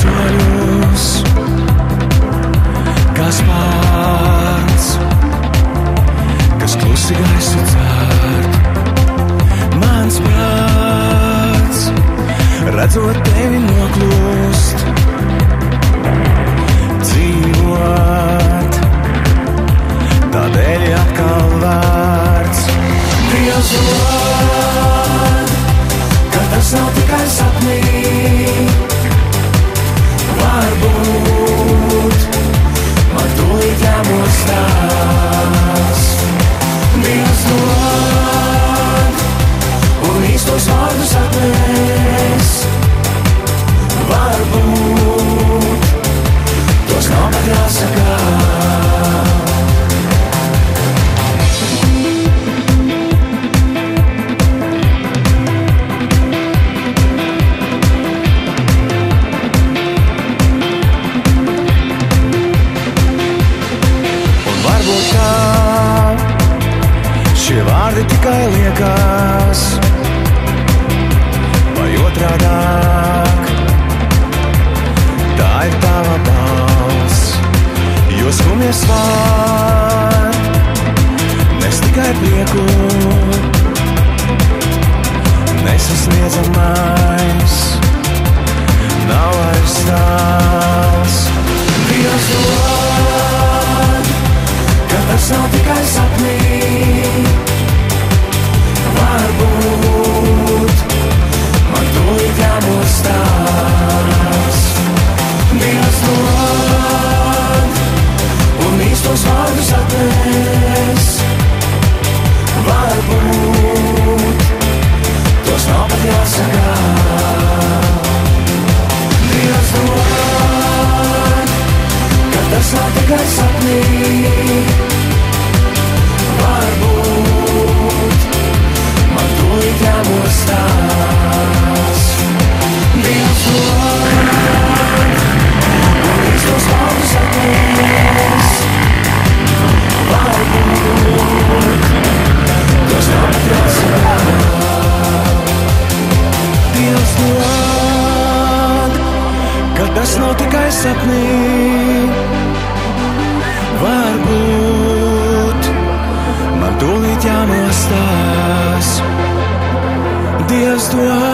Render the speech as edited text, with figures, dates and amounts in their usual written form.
soļus, kā spārns, kas klusi gaisu cērt. Mans prāts, redzot tevi noklūst, dzīvot, tādēļ atkal vērts. Dievs dod, ka tas nav tikai sapnī, varbūt man tūlīt jāmostās. Dievs dod, un īstos vārdus atnēs, varbūt tos nav pat jāsaka. Šie vārdi tikai liekas, vai otrādāk, tā ir tava balss, jo skumjas var nes tikai prieku, nesasniedzamais, nav vairs tās. Dievs dod, ka tas nav tikai sapnī, varbūt man tūlīt jāmostās. Dievs dod, un īstos vārdus atnēs, varbūt tos nav pat jāsaka. Dievs dod, ka tas nav tikai sapnī, varbūt man tūlīt jāmostās. Dievs dod, un īstos vārdus atnēs, varbūt tos nav pat jāsaka. Dievs dod, ka tas nav tikai sapnī, varbūt man tūlīt jāmostās. Dievs dod,